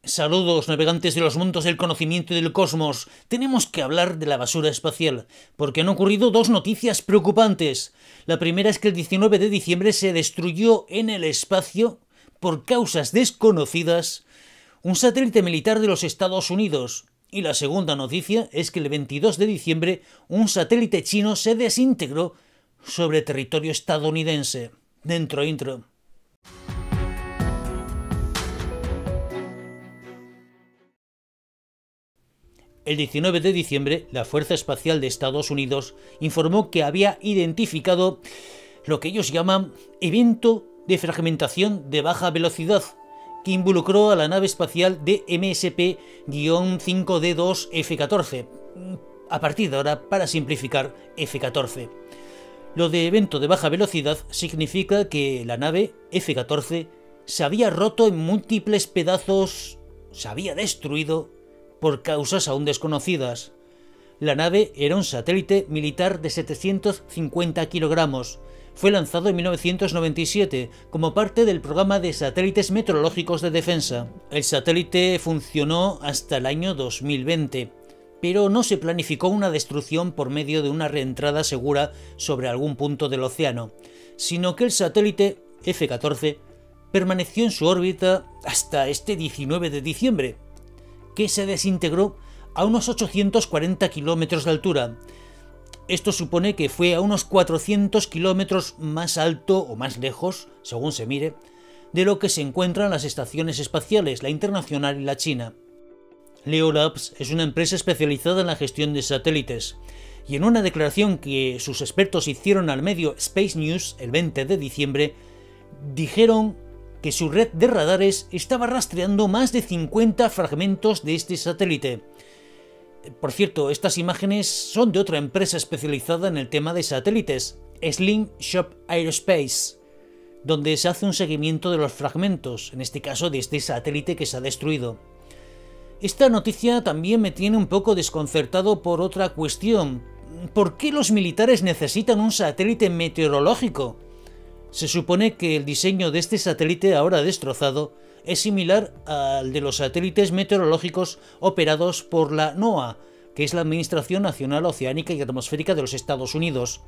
Saludos, navegantes de los mundos del conocimiento y del cosmos. Tenemos que hablar de la basura espacial, porque han ocurrido dos noticias preocupantes. La primera es que el 19 de diciembre se destruyó en el espacio, por causas desconocidas, un satélite militar de los Estados Unidos. Y la segunda noticia es que el 22 de diciembre un satélite chino se desintegró sobre territorio estadounidense. Dentro intro. El 19 de diciembre, la Fuerza Espacial de Estados Unidos informó que había identificado lo que ellos llaman evento de fragmentación de baja velocidad, que involucró a la nave espacial DMSP-5D2 F-14. A partir de ahora, para simplificar, F-14. Lo de evento de baja velocidad significa que la nave F-14 se había roto en múltiples pedazos, se había destruido por causas aún desconocidas. La nave era un satélite militar de 750 kilogramos. Fue lanzado en 1997 como parte del programa de satélites meteorológicos de defensa. El satélite funcionó hasta el año 2020, pero no se planificó una destrucción por medio de una reentrada segura sobre algún punto del océano, sino que el satélite F-14 permaneció en su órbita hasta este 19 de diciembre, que se desintegró a unos 840 kilómetros de altura. Esto supone que fue a unos 400 kilómetros más alto o más lejos, según se mire, de lo que se encuentran las estaciones espaciales, la internacional y la china. Leo Labs es una empresa especializada en la gestión de satélites, y en una declaración que sus expertos hicieron al medio Space News el 20 de diciembre, dijeron que su red de radares estaba rastreando más de 50 fragmentos de este satélite. Por cierto, estas imágenes son de otra empresa especializada en el tema de satélites, Slingshot Aerospace, donde se hace un seguimiento de los fragmentos, en este caso de este satélite que se ha destruido. Esta noticia también me tiene un poco desconcertado por otra cuestión. ¿Por qué los militares necesitan un satélite meteorológico? Se supone que el diseño de este satélite ahora destrozado es similar al de los satélites meteorológicos operados por la NOAA, que es la Administración Nacional Oceánica y Atmosférica de los Estados Unidos.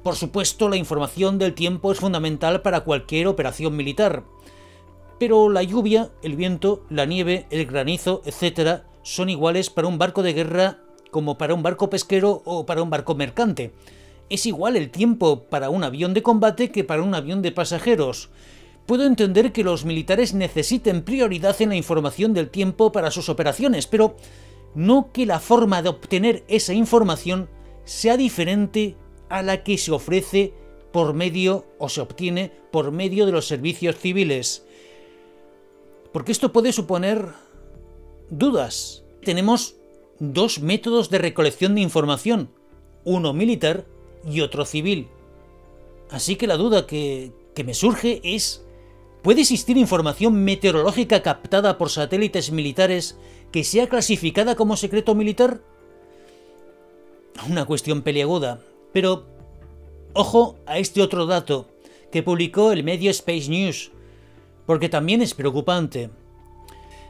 Por supuesto, la información del tiempo es fundamental para cualquier operación militar, pero la lluvia, el viento, la nieve, el granizo, etc. son iguales para un barco de guerra como para un barco pesquero o para un barco mercante. Es igual el tiempo para un avión de combate que para un avión de pasajeros. Puedo entender que los militares necesiten prioridad en la información del tiempo para sus operaciones, pero no que la forma de obtener esa información sea diferente a la que se ofrece por medio o se obtiene por medio de los servicios civiles. Porque esto puede suponer dudas. Tenemos dos métodos de recolección de información, uno militar y otro civil. Así que la duda que me surge es: ¿puede existir información meteorológica captada por satélites militares que sea clasificada como secreto militar? Una cuestión peliaguda, pero ojo a este otro dato que publicó el medio Space News, porque también es preocupante.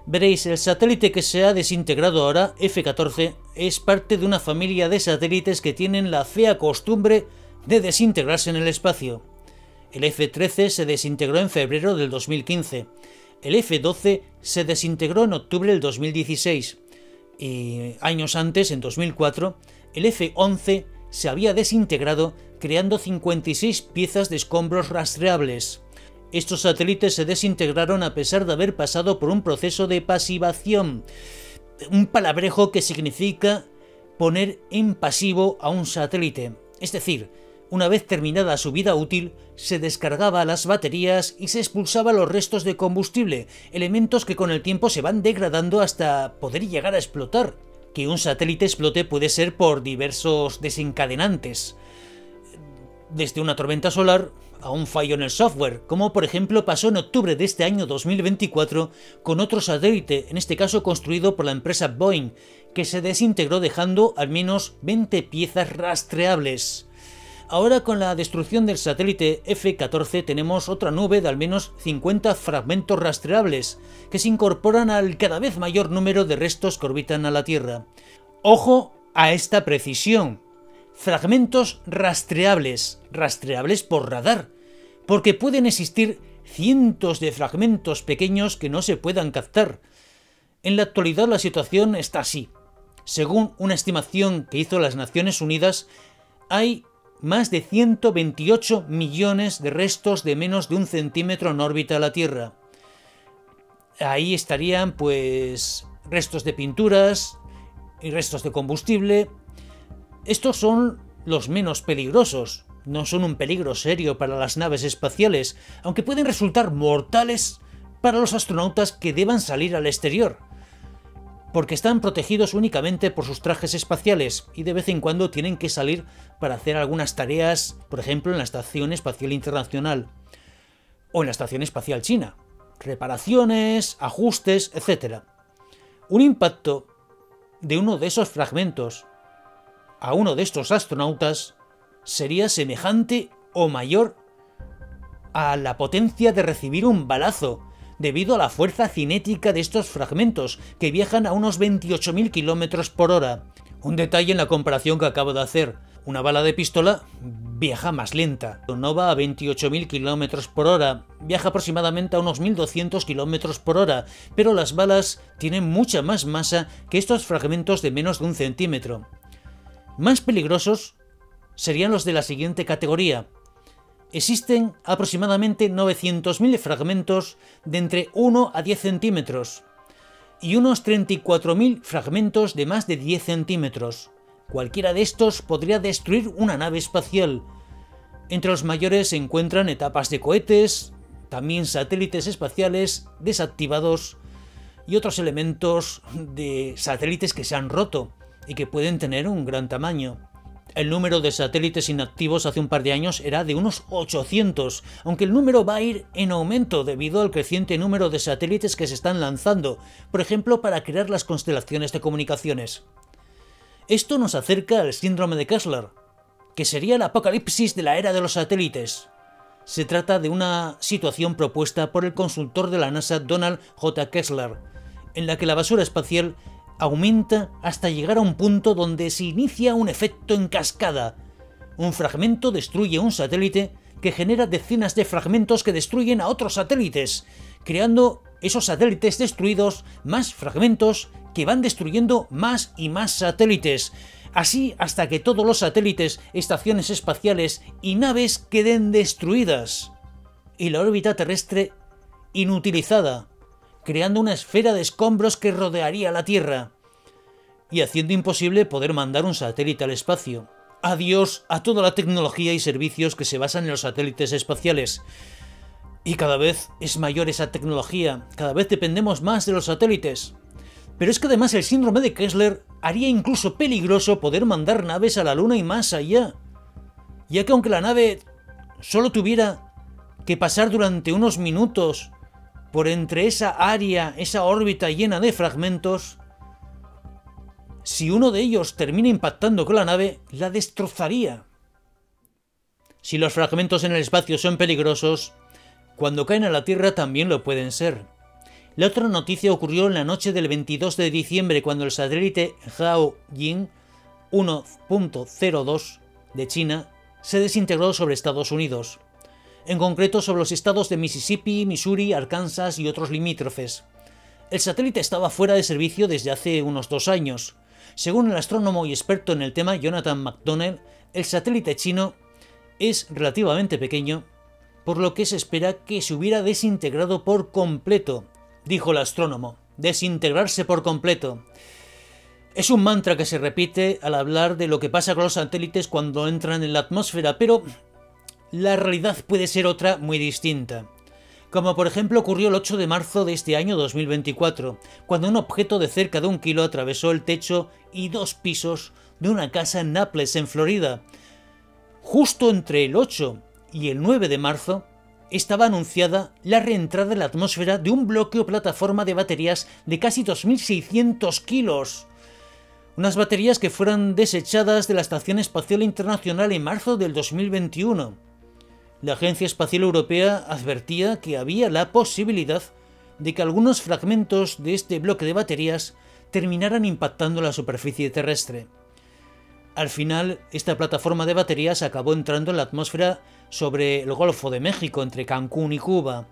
Veréis, el satélite que se ha desintegrado ahora, F-14, es parte de una familia de satélites que tienen la fea costumbre de desintegrarse en el espacio. El F-13 se desintegró en febrero del 2015, el F-12 se desintegró en octubre del 2016, y años antes, en 2004, el F-11 se había desintegrado creando 56 piezas de escombros rastreables. Estos satélites se desintegraron a pesar de haber pasado por un proceso de pasivación, un palabrejo que significa poner en pasivo a un satélite. Es decir, una vez terminada su vida útil, se descargaba las baterías y se expulsaba los restos de combustible, elementos que con el tiempo se van degradando hasta poder llegar a explotar. Que un satélite explote puede ser por diversos desencadenantes, desde una tormenta solar a un fallo en el software, como por ejemplo pasó en octubre de este año 2024 con otro satélite, en este caso construido por la empresa Boeing, que se desintegró dejando al menos 20 piezas rastreables. Ahora, con la destrucción del satélite F-14, tenemos otra nube de al menos 50 fragmentos rastreables que se incorporan al cada vez mayor número de restos que orbitan a la Tierra. ¡Ojo a esta precisión! Fragmentos rastreables, rastreables por radar, porque pueden existir cientos de fragmentos pequeños que no se puedan captar. En la actualidad la situación está así. Según una estimación que hizo las Naciones Unidas, hay más de 128 millones de restos de menos de 1 centímetro en órbita a la Tierra. Ahí estarían, pues, restos de pinturas y restos de combustible. Estos son los menos peligrosos. No son un peligro serio para las naves espaciales, aunque pueden resultar mortales para los astronautas que deban salir al exterior, porque están protegidos únicamente por sus trajes espaciales y de vez en cuando tienen que salir para hacer algunas tareas, por ejemplo en la Estación Espacial Internacional o en la Estación Espacial China. Reparaciones, ajustes, etc. Un impacto de uno de esos fragmentos a uno de estos astronautas sería semejante o mayor a la potencia de recibir un balazo, debido a la fuerza cinética de estos fragmentos, que viajan a unos 28.000 km por hora. Un detalle en la comparación que acabo de hacer: una bala de pistola viaja más lenta, no va a 28.000 km por hora, viaja aproximadamente a unos 1.200 km por hora, pero las balas tienen mucha más masa que estos fragmentos de menos de 1 centímetro. Más peligrosos serían los de la siguiente categoría. Existen aproximadamente 900.000 fragmentos de entre 1 a 10 centímetros y unos 34.000 fragmentos de más de 10 centímetros. Cualquiera de estos podría destruir una nave espacial. Entre los mayores se encuentran etapas de cohetes, también satélites espaciales desactivados y otros elementos de satélites que se han roto y que pueden tener un gran tamaño. El número de satélites inactivos hace un par de años era de unos 800, aunque el número va a ir en aumento debido al creciente número de satélites que se están lanzando, por ejemplo para crear las constelaciones de comunicaciones. Esto nos acerca al síndrome de Kessler, que sería el apocalipsis de la era de los satélites. Se trata de una situación propuesta por el consultor de la NASA Donald J. Kessler, en la que la basura espacial aumenta hasta llegar a un punto donde se inicia un efecto en cascada. Un fragmento destruye un satélite que genera decenas de fragmentos que destruyen a otros satélites, creando esos satélites destruidos más fragmentos que van destruyendo más y más satélites, así hasta que todos los satélites, estaciones espaciales y naves queden destruidas y la órbita terrestre inutilizada, creando una esfera de escombros que rodearía la Tierra y haciendo imposible poder mandar un satélite al espacio. Adiós a toda la tecnología y servicios que se basan en los satélites espaciales. Y cada vez es mayor esa tecnología, cada vez dependemos más de los satélites. Pero es que además el síndrome de Kessler haría incluso peligroso poder mandar naves a la Luna y más allá, ya que aunque la nave solo tuviera que pasar durante unos minutos por entre esa área, esa órbita llena de fragmentos, si uno de ellos termina impactando con la nave, la destrozaría. Si los fragmentos en el espacio son peligrosos, cuando caen a la Tierra también lo pueden ser. La otra noticia ocurrió en la noche del 22 de diciembre, cuando el satélite Haoying 1.02 de China se desintegró sobre Estados Unidos, en concreto sobre los estados de Mississippi, Missouri, Arkansas y otros limítrofes. El satélite estaba fuera de servicio desde hace unos 2 años. Según el astrónomo y experto en el tema Jonathan McDonnell, el satélite chino es relativamente pequeño, por lo que se espera que se hubiera desintegrado por completo. Dijo el astrónomo: desintegrarse por completo. Es un mantra que se repite al hablar de lo que pasa con los satélites cuando entran en la atmósfera, pero la realidad puede ser otra muy distinta. Como por ejemplo ocurrió el 8 de marzo de este año 2024, cuando un objeto de cerca de 1 kilo atravesó el techo y 2 pisos de una casa en Naples, en Florida. Justo entre el 8 y el 9 de marzo estaba anunciada la reentrada en la atmósfera de un bloque o plataforma de baterías de casi 2.600 kilos. Unas baterías que fueron desechadas de la Estación Espacial Internacional en marzo del 2021. La Agencia Espacial Europea advertía que había la posibilidad de que algunos fragmentos de este bloque de baterías terminaran impactando la superficie terrestre. Al final, esta plataforma de baterías acabó entrando en la atmósfera sobre el Golfo de México, entre Cancún y Cuba.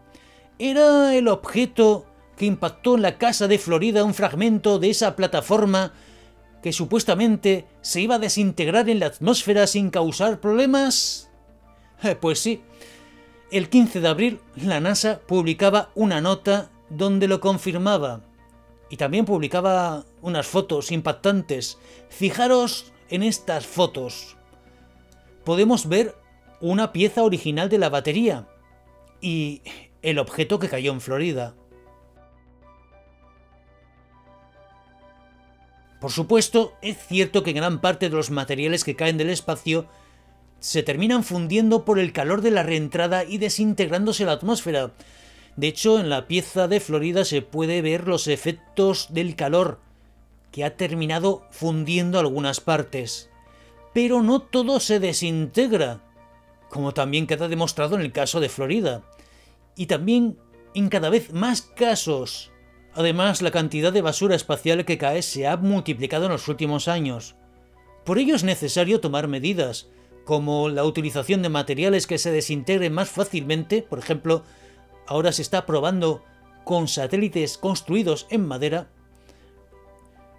¿Era el objeto que impactó en la casa de Florida un fragmento de esa plataforma que supuestamente se iba a desintegrar en la atmósfera sin causar problemas? Pues sí. El 15 de abril, la NASA publicaba una nota donde lo confirmaba. Y también publicaba unas fotos impactantes. Fijaros en estas fotos. Podemos ver una pieza original de la batería y el objeto que cayó en Florida. Por supuesto, es cierto que gran parte de los materiales que caen del espacio se terminan fundiendo por el calor de la reentrada y desintegrándose en la atmósfera. De hecho, en la pieza de Florida se puede ver los efectos del calor, que ha terminado fundiendo algunas partes. Pero no todo se desintegra, como también queda demostrado en el caso de Florida. Y también en cada vez más casos. Además, la cantidad de basura espacial que cae se ha multiplicado en los últimos años. Por ello es necesario tomar medidas, como la utilización de materiales que se desintegren más fácilmente. Por ejemplo, ahora se está probando con satélites construidos en madera,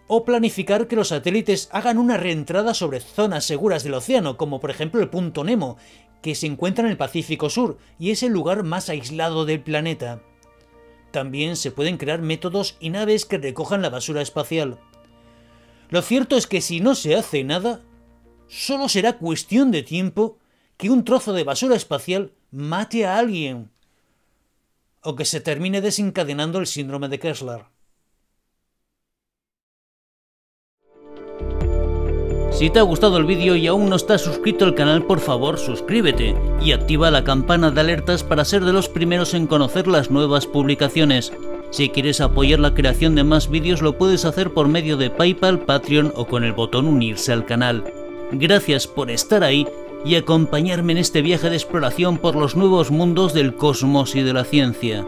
o planificar que los satélites hagan una reentrada sobre zonas seguras del océano, como por ejemplo el punto Nemo, que se encuentra en el Pacífico Sur y es el lugar más aislado del planeta. También se pueden crear métodos y naves que recojan la basura espacial. Lo cierto es que si no se hace nada, solo será cuestión de tiempo que un trozo de basura espacial mate a alguien, o que se termine desencadenando el síndrome de Kessler. Si te ha gustado el vídeo y aún no estás suscrito al canal, por favor suscríbete y activa la campana de alertas para ser de los primeros en conocer las nuevas publicaciones. Si quieres apoyar la creación de más vídeos lo puedes hacer por medio de PayPal, Patreon o con el botón unirse al canal. Gracias por estar ahí y acompañarme en este viaje de exploración por los nuevos mundos del cosmos y de la ciencia.